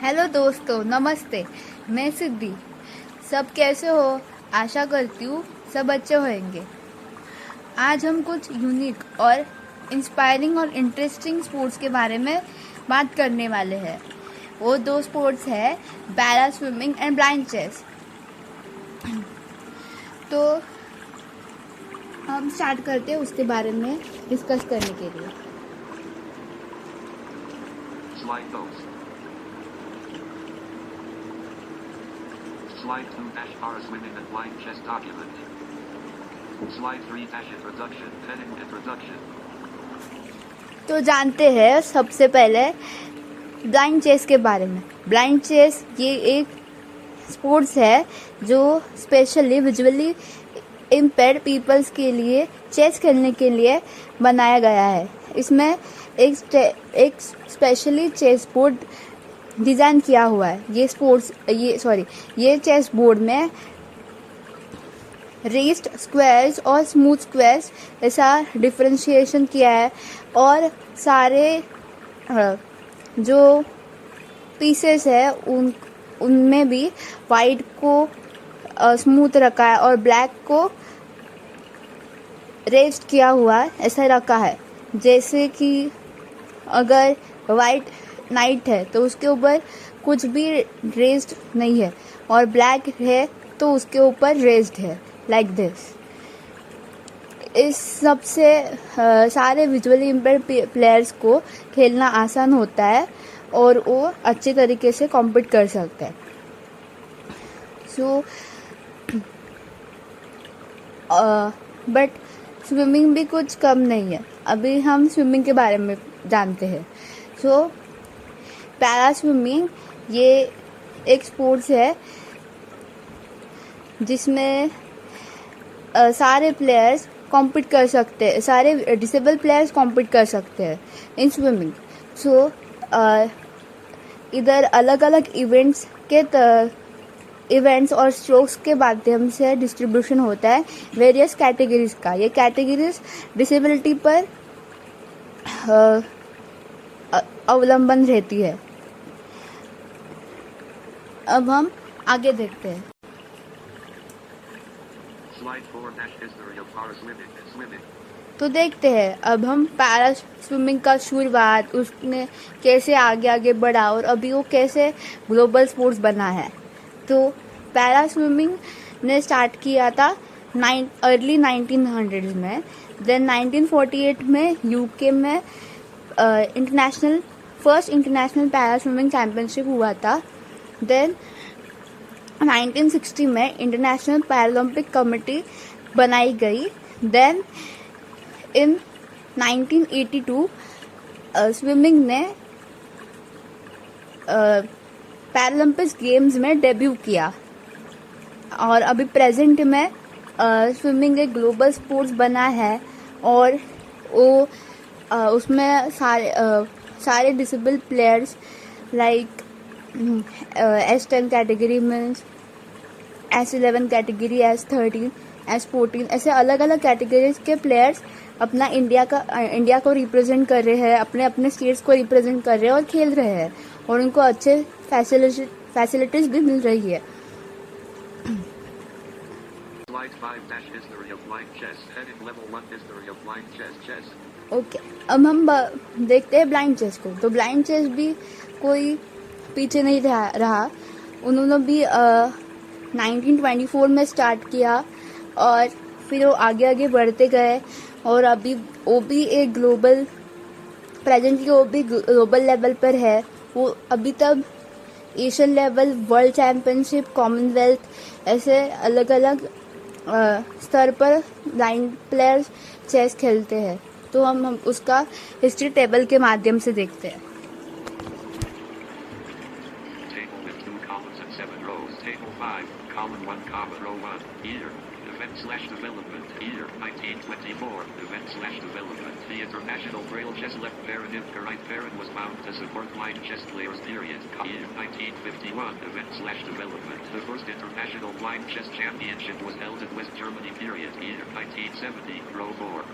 Hello दोस्तों, नमस्ते। मैं सिद्धि। सब कैसे हो? आशा करती हूँ सब अच्छे होंगे। आज हम कुछ यूनिक और इंस्पायरिंग और इंटरेस्टिंग स्पोर्ट्स के बारे में बात करने वाले हैं। वो दो स्पोर्ट्स है para swimming and blind chess. तो हम स्टार्ट करते हैं उसके बारे में डिस्कस करने के लिए। Slide 2 para swimming and blind chess document. Slide 3 introduction, heading introduction. तो जानते हैं सबसे पहले ब्लाइंड चेस के बारे में। ब्लाइंड चेस ये एक स्पोर्ट्स है जो स्पेशली विजुअली इम्पेयर्ड पीपल्स के लिए चेस खेलने के लिए बनाया गया है। इसमें एक स्पेशली चेस बोर्ड डिज़ाइन किया हुआ है। ये चेस बोर्ड में रेस्ड स्क्वायर्स और स्मूथ स्क्वायर्स ऐसा डिफरेंशिएशन किया है, और सारे जो पीसेस है उनमें भी वाइट को स्मूथ रखा है और ब्लैक को रेस्ड किया हुआ है, ऐसा रखा है। जैसे कि अगर वाइट नाइट है तो उसके ऊपर कुछ भी रेस्ड नहीं है, और ब्लैक है तो उसके ऊपर रेस्ड है, लाइक दिस। इस सबसे सारे विजुअली इम्पेयर्ड प्लेयर्स को खेलना आसान होता है और वो अच्छे तरीके से कॉम्पीट कर सकते हैं। बट स्विमिंग भी कुछ कम नहीं है। अभी हम स्विमिंग के बारे में जानते हैं। पैरा स्विमिंग ये एक स्पोर्ट्स है जिसमें सारे प्लेयर्स कॉम्पीट कर सकते हैं, सारे डिसेबल प्लेयर्स कॉम्पीट कर सकते हैं इन स्विमिंग। इधर अलग अलग इवेंट्स और स्ट्रोक्स के माध्यम से डिस्ट्रीब्यूशन होता है वेरियस कैटेगरीज का। ये कैटेगरीज डिसेबिलिटी पर अवलंबन रहती है। अब हम आगे देखते हैं। तो देखते हैं अब हम पैरा स्विमिंग का शुरुआत, उसने कैसे आगे आगे बढ़ा और अभी वो कैसे ग्लोबल स्पोर्ट्स बना है। तो पैरा स्विमिंग ने स्टार्ट किया था अर्ली 1900s में। देन 1948 में यूके में first international para swimming championship हुआ था। देन 1960 में इंटरनेशनल पैरालंपिक कमेटी बनाई गई। देन इन 1982 स्विमिंग ने पैरालंपिक गेम्स में डेब्यू किया, और अभी प्रेजेंट में स्विमिंग एक ग्लोबल स्पोर्ट्स बना है, और वो उसमें सारे disable players like S10 category में, S11 कैटेगरी, S13, S14 ऐसे अलग अलग कैटेगरीज के प्लेयर्स अपना इंडिया को रिप्रेजेंट कर रहे हैं, अपने अपने स्टेट्स को रिप्रेजेंट कर रहे हैं और खेल रहे हैं, और उनको अच्छे फैसिलिटीज भी मिल रही है। ओके, अब हम देखते हैं ब्लाइंड चेस को। तो ब्लाइंड चेस भी कोई पीछे नहीं रहा। उन्होंने भी 1924 में स्टार्ट किया, और फिर वो आगे आगे बढ़ते गए, और अभी वो भी एक प्रेजेंटली वो भी ग्लोबल लेवल पर है। वो अभी तक Asian level, world championship, Commonwealth ऐसे अलग अलग स्तर पर ब्लाइंड प्लेयर्स चेस खेलते हैं। तो हम उसका हिस्ट्री टेबल के माध्यम से देखते हैं। Development year 1924. Development. The International Braille Chess left Baron in right Baron was bound to support blind chess players. Period. Year 1951. Development. The first International Blind Chess Championship was held in West Germany. Period. Year 1970. Pro 4.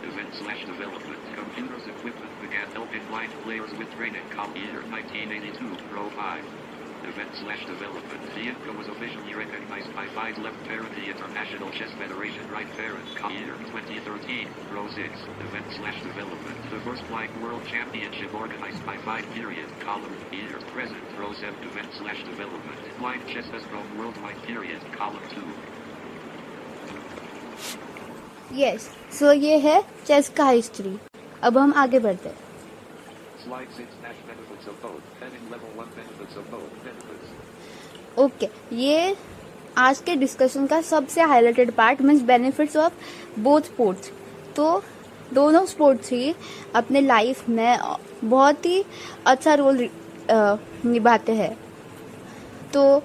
Development. Computers equipment began helping blind players with training. Year 1982. Pro 2005. Event/development. The INCA was officially recognized by FIDE Left Parent, the International Chess Federation Right Parent. Year 2013. Row 6. Event/development. The first Blind World Championship organized by FIDE period. Column. Year. Present. Row 7. Event/development. Blind chess has grown worldwide period. Column 2. Yes so ये है chess का history. अब हम आगे बढ़ते हैं. Slide 6. Benefits of both. Heading level 1. Benefits of both. Benefits. Okay ये आज के डिस्कशन का सबसे highlighted part means benefits of both sports. तो दोनों स्पोर्ट्स ही अपने लाइफ में बहुत ही अच्छा रोल निभाते हैं. तो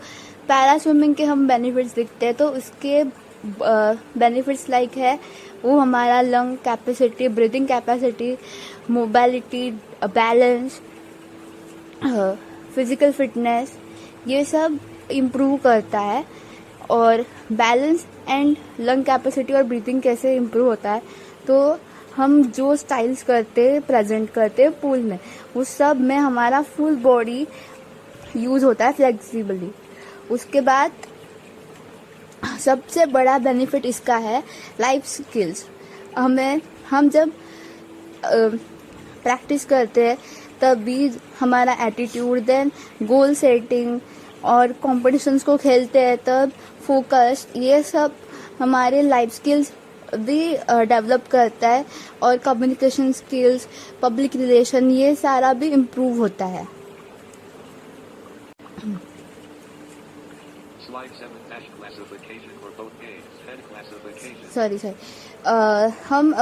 पैरा स्विमिंग के हम बेनिफिट्स दिखते हैं तो उसके बेनिफिट्स लाइक है वो हमारा lung capacity, breathing capacity, mobility, balance, physical fitness ये सब इम्प्रूव करता है. और बैलेंस एंड लंग कैपेसिटी और ब्रीदिंग कैसे इम्प्रूव होता है तो हम जो स्टाइल्स प्रेजेंट करते हैं पूल में उस सब में हमारा फुल बॉडी यूज होता है फ्लेक्सिबली. उसके बाद सबसे बड़ा बेनिफिट इसका है लाइफ स्किल्स. हम जब प्रैक्टिस करते हैं तब भी हमारा एटीट्यूड, देन गोल सेटिंग और कॉम्पिटिशन्स को खेलते हैं तब फोकस, ये सब हमारे लाइफ स्किल्स भी डेवलप करता है. और कम्युनिकेशन स्किल्स, पब्लिक रिलेशन ये सारा भी इम्प्रूव होता है. Slide 7. Classification for both games. Head classification. Sorry हम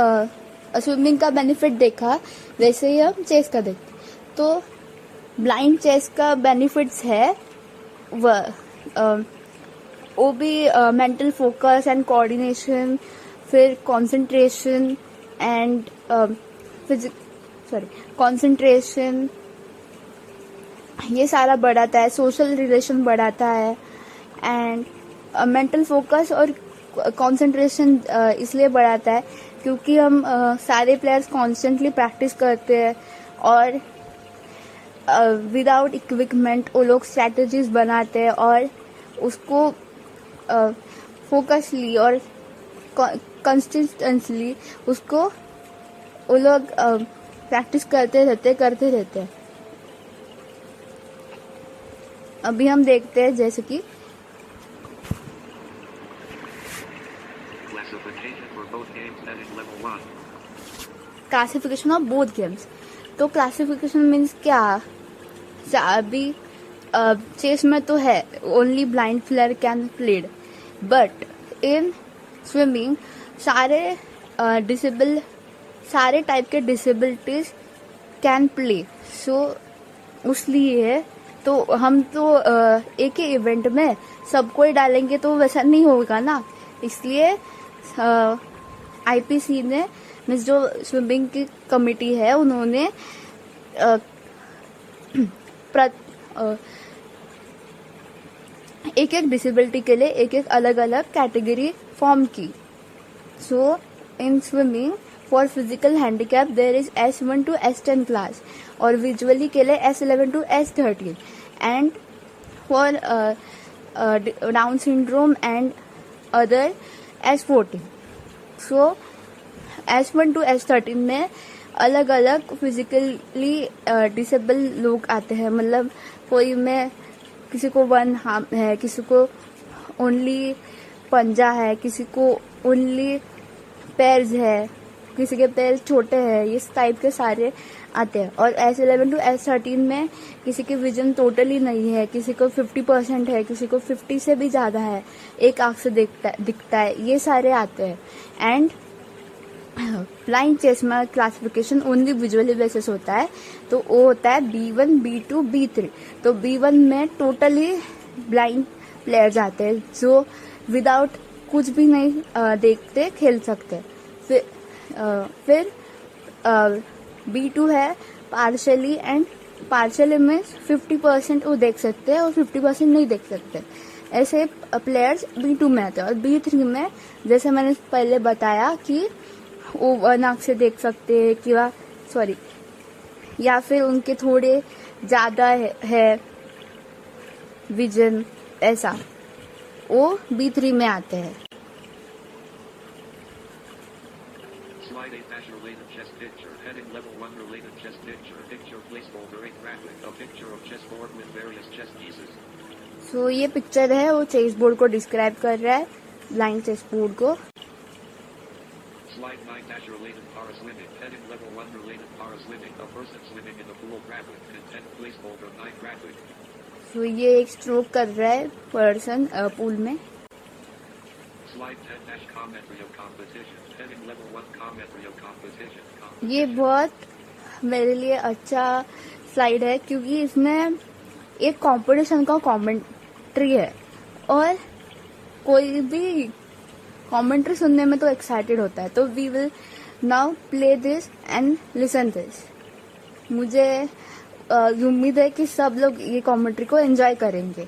स्विमिंग का बेनिफिट देखा वैसे ही हम चेस का देखते. तो ब्लाइंड चेस का बेनिफिट्स है वो भी मेंटल फोकस एंड कोऑर्डिनेशन, फिर कंसंट्रेशन एंड कंसंट्रेशन ये सारा बढ़ाता है. सोशल रिलेशन बढ़ाता है एंड मेंटल फोकस और कंसंट्रेशन इसलिए बढ़ाता है क्योंकि हम सारे प्लेयर्स कॉन्स्टेंटली प्रैक्टिस करते हैं और विदाउट इक्विपमेंट वो लोग स्ट्रैटेजीज बनाते हैं और उसको फोकसली और कंसिस्टेंटली उसको वो लोग प्रैक्टिस करते रहते हैं. अभी हम देखते हैं जैसे कि क्लासिफिकेशन ऑफ बोथ गेम्स. तो क्लासिफिकेशन मीन्स क्या? अभी चेस में तो है only blind player can played, but in swimming सारे टाइप के डिसेबिलिटीज कैन प्ले. सो उसलिए तो हम तो एक ही इवेंट में सबको ही डालेंगे तो वैसा नहीं होगा ना. इसलिए आईपीसी ने मीन्स जो स्विमिंग की कमिटी है उन्होंने एक एक डिसेबिलिटी के लिए एक एक अलग अलग कैटेगरी फॉर्म की. So in swimming for physical handicap there is S1 to S10 class और विजुअली के लिए S11 to S13 and for down syndrome and other S14. So S1 to S13 में अलग अलग फिजिकली डिसेबल लोग आते हैं. मतलब कोई में किसी को वन हार्म है, किसी को ओनली पंजा है, किसी को ओनली पैर्स है, किसी के पैर छोटे हैं, इस टाइप के सारे आते हैं. और S11 to S13 में किसी की विजन टोटली नहीं है, किसी को 50% है, किसी को 50 से भी ज़्यादा है, एक आँख से दिखता है, ये सारे आते हैं. एंड ब्लाइंड चेस में क्लासिफिकेशन ओनली विजुअली बेसिस होता है. तो वो होता है B1, B2, B3. तो B1 में टोटली ब्लाइंड प्लेयर्स आते हैं जो विदाउट कुछ भी नहीं देखते खेल सकते. फिर B2 है पार्शली एंड पार्शली में 50% वो देख सकते हैं और 50% नहीं देख सकते. ऐसे प्लेयर्स B2 में आते हैं. और B3 में जैसे मैंने पहले बताया कि वो वन आँख से देख सकते हैं या फिर उनके थोड़े ज़्यादा है विजन, ऐसा वो B3 में आते हैं। Slide 8 dash related chess picture. Heading level 1 related chess picture. Picture placeholder 8 graphic. A picture of chessboard with various chess pieces. सो ये पिक्चर है, वो चेस बोर्ड को डिस्क्राइब कर रहा है, ब्लाइंड चेस बोर्ड को। Slide 9 dash related para swimming. Heading level 1 related para swimming. A person swimming in a pool graphic. Content placeholder 9 graphic. सो ये एक स्ट्रोक कर रहा है पर्सन पूल में। Slide 10 dash commentary of competition. Heading level 1 commentary of competition. ये बहुत मेरे लिए अच्छा स्लाइड है क्योंकि इसमें एक कंपटीशन का कमेंट्री है और कोई भी कमेंट्री सुनने में तो एक्साइटेड होता है। तो we will now play this and listen this. मुझे उम्मीद है कि सब लोग ये कमेंट्री को एंजॉय करेंगे।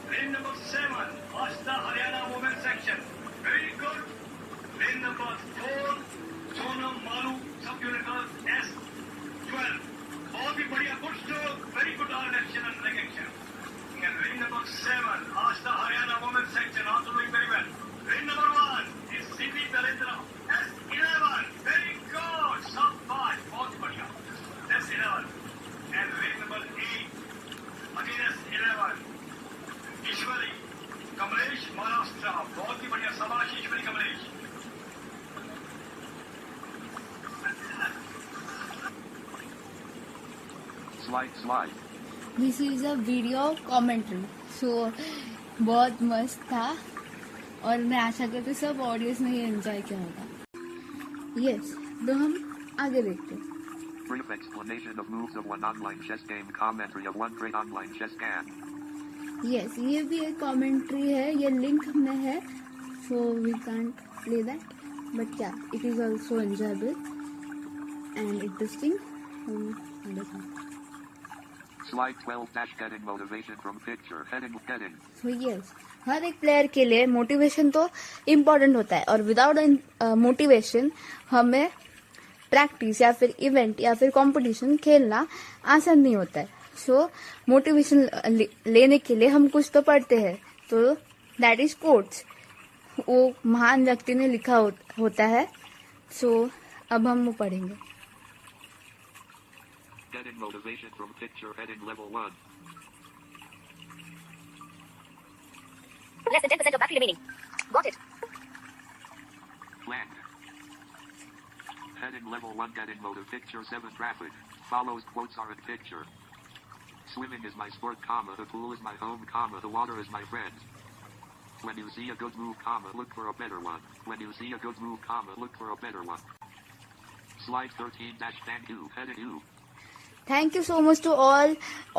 Lane number 7, Ashta Haryana Women's Section. Very good. Lane number 4, Sonam Malu, Sub-Unit Girls, S12. बहुत ही बढ़िया, good stroke, very good direction and leg action. And lane number 7, Ashta Haryana Women's Section, also doing very well. Lane number 1 is Siti Talendra, S11. Very good, sub-5, बहुत ही बढ़िया. S11. And lane number 8, again S11. ईश्वरी कमलेश महाराष्ट्र, बहुत ही बढ़िया, शाबाश Ishwari Kamlesh. Slide. This is a video commentary. So बहुत मस्त था और मैं आशा करती हूँ सब ऑडियंस ने ये एंजॉय किया होगा। यस, तो हम आगे देखते हैं। Brief explanation of moves of one online chess game. Commentary of one great online chess game. Yes, ये भी एक कमेंट्री है, ये लिंक में है, so we can't play that, but yeah it is also enjoyable and interesting. Slide 12 dash getting motivation from picture. Heading. So yes, हर एक player के लिए मोटिवेशन तो इम्पोर्टेंट होता है और विदाउट मोटिवेशन हमें प्रैक्टिस या फिर इवेंट या फिर कंपटीशन खेलना आसान नहीं होता है। सो मोटिवेशन लेने के लिए हम कुछ तो पढ़ते हैं, तो दैट इज कोट्स, वो महान व्यक्ति ने लिखा होता है। सो अब हम वो पढ़ेंगे। Getting motivation from picture. Heading level 1. Less than 10% of battery remaining. Got it. Blank. Heading level 1. Getting motive. Picture 7 graphic. Follows quotes are in picture. Swimming is my sport, comma, the pool is my home, comma, the water is my friend. When you see a good move, comma, look for a better one. When you see a good move, comma, look for a better one. Slide 13 dash thank you. Heading you. Thank you so much to all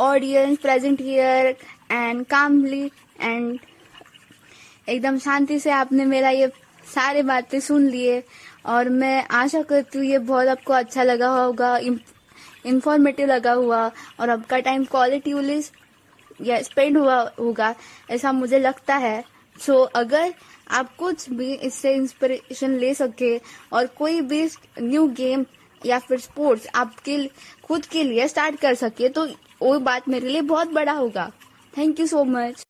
audience present here and calmly and एकदम शांति से आपने मेरा ये सारे बातें सुन लिए और मैं आशा करती हूँ ये बहुत आपको अच्छा लगा होगा, इंफॉर्मेटिव लगा हुआ और आपका टाइम क्वालिटी या स्पेंड हुआ होगा, ऐसा मुझे लगता है। सो अगर आप कुछ भी इससे इंस्पिरेशन ले सके और कोई भी न्यू गेम या फिर स्पोर्ट्स आपके खुद के लिए स्टार्ट कर सके तो वो बात मेरे लिए बहुत बड़ा होगा। Thank you so much.